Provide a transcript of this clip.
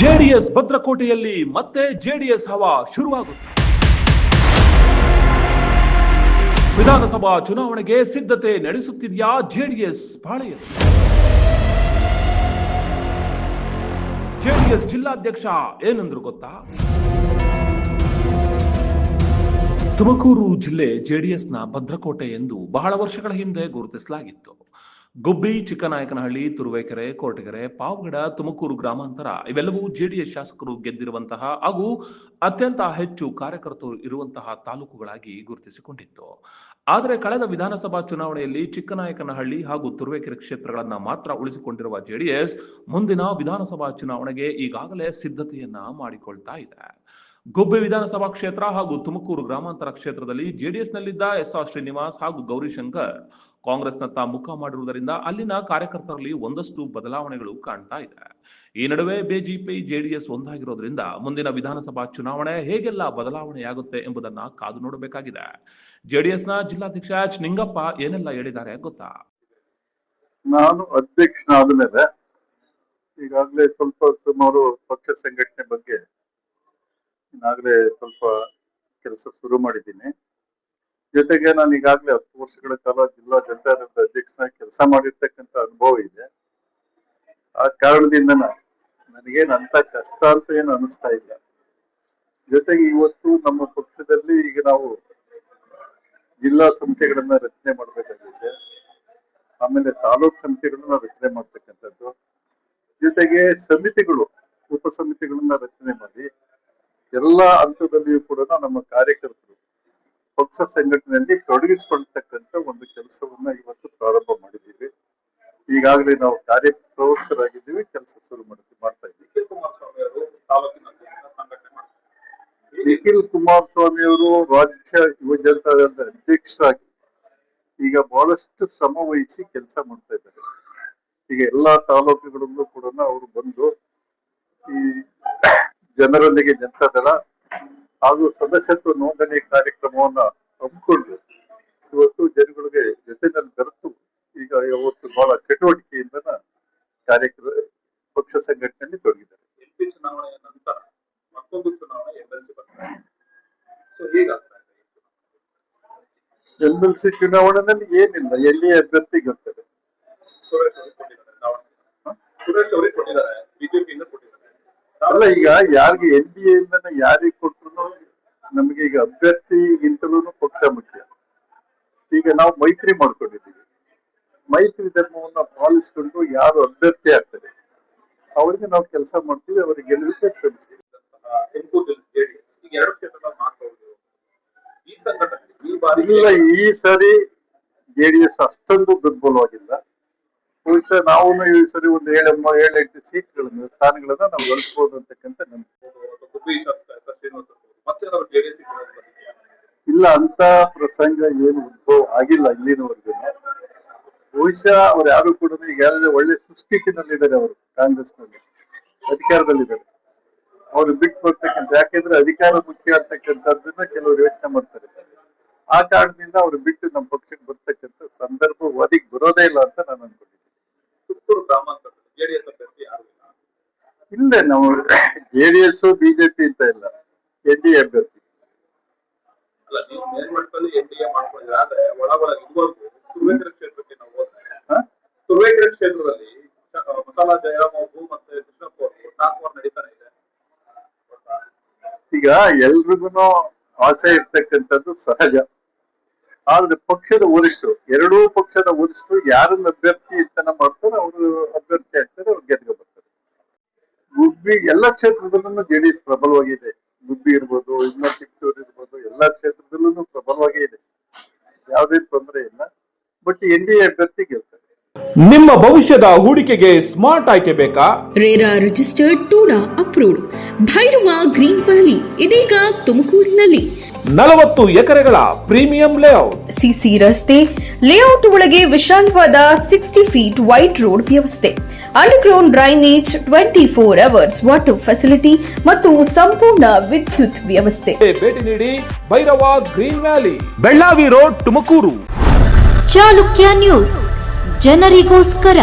JDS ಭದ್ರಕೋಟೆಯಲ್ಲಿ ಮತ್ತೆ JDS ಹವಾ ಶುರುವಾಗುತ್ತೆ. ವಿಧಾನಸಭಾ ಚುನಾವಣೆಗೆ ಸಿದ್ಧತೆ ನಡೆಸುತ್ತಿದೆಯಾ ಜೆಡಿಎಸ್ ಪಾಳೆಯಲ್ಲಿ? ಜೆಡಿಎಸ್ ಜಿಲ್ಲಾಧ್ಯಕ್ಷ ಏನಂದ್ರು ಗೊತ್ತಾ? ತುಮಕೂರು ಜಿಲ್ಲೆ ಜೆಡಿಎಸ್ನ ಭದ್ರಕೋಟೆ ಎಂದು ಬಹಳ ವರ್ಷಗಳ ಹಿಂದೆ ಗುರುತಿಸಲಾಗಿತ್ತು. ಗುಬ್ಬಿ, ಚಿಕ್ಕನಾಯಕನಹಳ್ಳಿ, ತುರುವೇಕೆರೆ, ಕೋಟಗೆರೆ, ಪಾವಗಡ, ತುಮಕೂರು ಗ್ರಾಮಾಂತರ ಇವೆಲ್ಲವೂ ಜೆಡಿಎಸ್ ಶಾಸಕರು ಗೆದ್ದಿರುವಂತಹ ಹಾಗೂ ಅತ್ಯಂತ ಹೆಚ್ಚು ಕಾರ್ಯಕರ್ತರು ಇರುವಂತಹ ತಾಲೂಕುಗಳಾಗಿ ಗುರುತಿಸಿಕೊಂಡಿತ್ತು. ಆದರೆ ಕಳೆದ ವಿಧಾನಸಭಾ ಚುನಾವಣೆಯಲ್ಲಿ ಚಿಕ್ಕನಾಯಕನಹಳ್ಳಿ ಹಾಗೂ ತುರುವೇಕೆರೆ ಕ್ಷೇತ್ರಗಳನ್ನ ಮಾತ್ರ ಉಳಿಸಿಕೊಂಡಿರುವ ಜೆಡಿಎಸ್ ಮುಂದಿನ ವಿಧಾನಸಭಾ ಚುನಾವಣೆಗೆ ಈಗಾಗಲೇ ಸಿದ್ಧತೆಯನ್ನ ಮಾಡಿಕೊಳ್ತಾ ಇದೆ. ಗುಬ್ಬಿ ವಿಧಾನಸಭಾ ಕ್ಷೇತ್ರ ಹಾಗೂ ತುಮಕೂರು ಗ್ರಾಮಾಂತರ ಕ್ಷೇತ್ರದಲ್ಲಿ ಜೆಡಿಎಸ್ನಲ್ಲಿದ್ದ ಎಸ್.ಆರ್. ಶ್ರೀನಿವಾಸ್ ಹಾಗೂ ಗೌರಿಶಂಕರ್ ಕಾಂಗ್ರೆಸ್ನತ್ತ ಮುಖ ಮಾಡಿರುವುದರಿಂದ ಅಲ್ಲಿನ ಕಾರ್ಯಕರ್ತರಲ್ಲಿ ಒಂದಷ್ಟು ಬದಲಾವಣೆಗಳು ಕಾಣ್ತಾ ಇದೆ. ಈ ನಡುವೆ ಬಿಜೆಪಿ ಜೆಡಿಎಸ್ ಒಂದಾಗಿರೋದ್ರಿಂದ ಮುಂದಿನ ವಿಧಾನಸಭಾ ಚುನಾವಣೆ ಹೇಗೆಲ್ಲ ಬದಲಾವಣೆಯಾಗುತ್ತೆ ಎಂಬುದನ್ನ ಕಾದು ನೋಡಬೇಕಾಗಿದೆ. ಜೆಡಿಎಸ್ನ ಜಿಲ್ಲಾಧ್ಯಕ್ಷ ಎಚ್ ನಿಂಗಪ್ಪ ಏನೆಲ್ಲ ಹೇಳಿದ್ದಾರೆ ಗೊತ್ತಾ? ನಾನು ಅಧ್ಯಕ್ಷನಾದ ಮೇಲೆ ಈಗಾಗಲೇ ಸುಮಾರು ಪಕ್ಷ ಸಂಘಟನೆ ಬಗ್ಗೆ ಈಗಾಗಲೇ ಸ್ವಲ್ಪ ಕೆಲಸ ಶುರು ಮಾಡಿದ್ದೀನಿ. ಜೊತೆಗೆ ನಾನು ಈಗಾಗಲೇ 10 ವರ್ಷಗಳ ಕಾಲ ಜಿಲ್ಲಾ ಜನತಾದಳದ ಅಧ್ಯಕ್ಷನಾಗಿ ಕೆಲಸ ಮಾಡಿರ್ತಕ್ಕಂಥ ಅನುಭವ ಇದೆ. ಆ ಕಾರಣದಿಂದ ನನಗೇನು ಅಂತ ಕಷ್ಟ ಅಂತ ಏನು ಅನಿಸ್ತಾ ಇಲ್ಲ. ಜೊತೆಗೆ ಇವತ್ತು ನಮ್ಮ ಪಕ್ಷದಲ್ಲಿ ಈಗ ನಾವು ಜಿಲ್ಲಾ ಸಮಿತಿಗಳನ್ನ ರಚನೆ ಮಾಡಬೇಕಾಗಿದೆ, ಆಮೇಲೆ ತಾಲೂಕ್ ಸಮಿತಿಗಳನ್ನ ರಚನೆ ಮಾಡ್ತಕ್ಕಂಥದ್ದು, ಜೊತೆಗೆ ಸಮಿತಿಗಳು ಉಪ ಸಮಿತಿಗಳನ್ನ ರಚನೆ ಮಾಡಿ ಎಲ್ಲ ಹಂತದಲ್ಲಿಯೂ ಕೂಡ ನಮ್ಮ ಕಾರ್ಯಕರ್ತರು ಪಕ್ಷ ಸಂಘಟನೆಯಲ್ಲಿ ತೊಡಗಿಸಿಕೊಳ್ತಕ್ಕಂಥ ಒಂದು ಕೆಲಸವನ್ನ ಇವತ್ತು ಪ್ರಾರಂಭ ಮಾಡಿದ್ದೀವಿ. ಈಗಾಗಲೇ ನಾವು ಕಾರ್ಯಪ್ರವೃತ್ತರಾಗಿದ್ದೀವಿ, ಕೆಲಸ ಶುರು ಮಾಡ್ತಾ ಇದ್ದೀವಿ. ನಿಖಿಲ್ ಕುಮಾರಸ್ವಾಮಿ ಅವರು ರಾಜ್ಯ ಯುವ ಜನತಾದಳದ ಅಧ್ಯಕ್ಷರಾಗಿ ಈಗ ಬಹಳಷ್ಟು ಶ್ರಮ ವಹಿಸಿ ಕೆಲಸ ಮಾಡ್ತಾ ಇದ್ದಾರೆ. ಈಗ ಎಲ್ಲಾ ತಾಲೂಕುಗಳಲ್ಲೂ ಕೂಡ ಅವರು ಬಂದು ಈ ಜನರೊಂದಿಗೆ ಜನತಾದಳ ಹಾಗೂ ಸದಸ್ಯತ್ವ ನೋಂದಣಿ ಕಾರ್ಯಕ್ರಮವನ್ನ ಹಮ್ಮಿಕೊಂಡು ಇವತ್ತು ಜನಗಳಿಗೆ ಜೊತೆನಲ್ಲಿ ಬೆರೆತು ಈಗ ಇವತ್ತು ಬಹಳ ಚಟುವಟಿಕೆಯಿಂದ ಪಕ್ಷ ಸಂಘಟನೆಯಲ್ಲಿ ತೊಡಗಿದ್ದಾರೆ. ಎಂಪಿ ಚುನಾವಣೆಯ ನಂತರ ಮತ್ತೊಂದು ಚುನಾವಣೆ ಎಂಎಲ್ಸಿ ಬರ್ತಾರೆ. ಸೊ ಹೀಗಾಗ್ತಾ ಇದೆ. ಎಂಎಲ್ಸಿ ಚುನಾವಣೆಯಲ್ಲಿ ಏನಿಲ್ಲ, ಎಲ್ಲಿ ಅಭ್ಯರ್ಥಿ ಗೆಲ್ತಾರೆ. ಸುರೇಶ್ ಅವರಿಗೆ ಕೊಟ್ಟಿದ್ದಾರೆ, ಬಿಜೆಪಿಯಿಂದ ಕೊಟ್ಟಿದ್ದಾರೆ. ಅಲ್ಲ, ಈಗ ಯಾರಿಗೆ NDA ಇಂದ ಯಾರಿಗೆ ಕೊಟ್ಟರು ನಮಗೆ ಈಗ ಅಭ್ಯರ್ಥಿಗಿಂತಲೂ ಪಕ್ಷ ಮುಖ್ಯ. ಈಗ ನಾವು ಮೈತ್ರಿ ಮಾಡ್ಕೊಂಡಿದ್ದೀವಿ. ಮೈತ್ರಿ ಧರ್ಮವನ್ನ ಪಾಲಿಸಿಕೊಂಡು ಯಾರು ಅಭ್ಯರ್ಥಿ ಆಗ್ತಾರೆ ಅವರಿಗೆ ನಾವು ಕೆಲಸ ಮಾಡ್ತೀವಿ, ಅವರಿಗೆ ಗೆಲ್ಲಲಿಕ್ಕೆ ಶ್ರಮಿಸ್ತೀವಿ. ಇಲ್ಲ, ಈ ಸರಿ ಜೆಡಿಎಸ್ ಅಷ್ಟೊಂದು ದುರ್ಬಲವಾಗಿಲ್ಲ. ಬಹುಶಃ ನಾವು ಈ ಸರಿ ಒಂದು 7-8 ಸೀಟ್ಗಳನ್ನ ಸ್ಥಾನಗಳನ್ನ ನಾವು ಗಳಿಸಬಹುದು ಅಂತಕ್ಕಂಥ ಇಲ್ಲ, ಅಂತ ಪ್ರಸಂಗ ಏನು ಉದ್ಭವ ಆಗಿಲ್ಲ ಇಲ್ಲಿನವರೆಗೂ. ಬಹುಶಃ ಅವ್ರು ಯಾರು ಕೂಡ ಈಗಾಗಲೇ ಒಳ್ಳೆ ಸುಸ್ಥಿತಿನಲ್ಲಿದ್ದಾರೆ. ಅವರು ಕಾಂಗ್ರೆಸ್ನಲ್ಲಿ ಅಧಿಕಾರದಲ್ಲಿದ್ದಾರೆ. ಅವ್ರು ಬಿಟ್ಟು ಬರ್ತಕ್ಕಂಥ, ಯಾಕೆಂದ್ರೆ ಅಧಿಕಾರ ಮುಖ್ಯ ಅಂತಕ್ಕಂಥದ್ದನ್ನ ಕೆಲವರು ಯೋಚನೆ ಮಾಡ್ತಾರೆ. ಆ ಕಾರಣದಿಂದ ಅವ್ರು ಬಿಟ್ಟು ನಮ್ಮ ಪಕ್ಷಕ್ಕೆ ಬರ್ತಕ್ಕಂಥ ಸಂದರ್ಭ ಒದಗಿ ಬರೋದೇ ಇಲ್ಲ ಅಂತ ನಾನು ಅನ್ಕೊಂಡಿದ್ದೀನಿ. ತುಮಕೂರು ಗ್ರಾಮಾಂತರದಲ್ಲಿ ಜೆಡಿಎಸ್ ಅಭ್ಯರ್ಥಿ ಯಾರು ಇಲ್ಲ. ನಾವು ಜೆಡಿಎಸ್ ಬಿಜೆಪಿ ಅಂತ ಇಲ್ಲ, NDA ಅಭ್ಯರ್ಥಿ. ಅಲ್ಲ, ನೀವು ಮೇಲ್ಮಟ್ಟದಲ್ಲಿ NDA ಮಾಡ್ಕೊಂಡಿದ್ರೆ, ಆದ್ರೆ ಒಳಗೊಳಗೆ ಇದುವರೆಗೂ ತುರುವೇಕೆರೆ ಕ್ಷೇತ್ರಕ್ಕೆ ನಾವು ಹೋದ್ರೆ ತುರುವೇಕೆರೆ ಕ್ಷೇತ್ರದಲ್ಲಿ ಮಸಾಲಾ ಜಯರಾಮ್ ಅವರು ಮತ್ತೆ ಕೃಷ್ಣಪ್ಪ ಅವರು ಟಾಪ್ ನಡೀತಾನೆ ಇದೆ. ಈಗ ಎಲ್ರಿಗೂ ಆಸೆ ಇರ್ತಕ್ಕಂಥದ್ದು ಸಹಜ. ಆದ್ರೆ ಪಕ್ಷದ ವರಿಷ್ಠರು, ಎರಡೂ ಪಕ್ಷದ ವರಿಷ್ಠರು ಯಾರನ್ನ ಅಭ್ಯರ್ಥಿ ಅಂತ ಮಾಡ್ತಾರೆ ಅವರು ಅಭ್ಯರ್ಥಿ ಆಗ್ತಾರೆ, ಅವ್ರು ಗೆದ್ಕೊ ಬರ್ತಾರೆ. ಗುಬ್ಬಿ ಎಲ್ಲ ಕ್ಷೇತ್ರದಲ್ಲೂ ಜೆಡಿಎಸ್ ಪ್ರಬಲವಾಗಿದೆ. ಗುಬ್ಬಿ ಇರ್ಬೋದು, ಇನ್ನ ಚಿಕ್ಕೂರು ಇರ್ಬೋದು, ಎಲ್ಲಾ ಕ್ಷೇತ್ರದಲ್ಲೂ ಪ್ರಬಲವಾಗೇ ಇದೆ. ಯಾವುದೇ ತೊಂದರೆ ಇಲ್ಲ. ಬಟ್ NDA ಅಭ್ಯರ್ಥಿ ಗೆಲ್ತಾರೆ. ನಿಮ್ಮ ಭವಿಷ್ಯದ ಹೂಡಿಕೆಗೆ ಸ್ಮಾರ್ಟ್ ಆಯ್ಕೆ ಬೇಕಾ? RERA registered, TUDA approved Bhairava green valley ಇದೀಗ ತುಮಕೂರಿನಲ್ಲಿ 40 ಎಕರೆಗಳ ಪ್ರೀಮಿಯಂ ಲೇಔಟ್, ಸಿಸಿ ರಸ್ತೆ, ಲೇಔಟ್ ಒಳಗೆ ವಿಶಾಲವಾದ 60 ಫೀಟ್ ವೈಡ್ ರೋಡ್ ವ್ಯವಸ್ಥೆ, underground drainage, 24 hours water facility ಮತ್ತು ಸಂಪೂರ್ಣ ವಿದ್ಯುತ್ ವ್ಯವಸ್ಥೆ. ಭೇಟಿ ನೀಡಿ Bhairava green valley, Bellavi road, Tumakuru. Chalukya news, ಜನರಿಗೋಸ್ಕರ.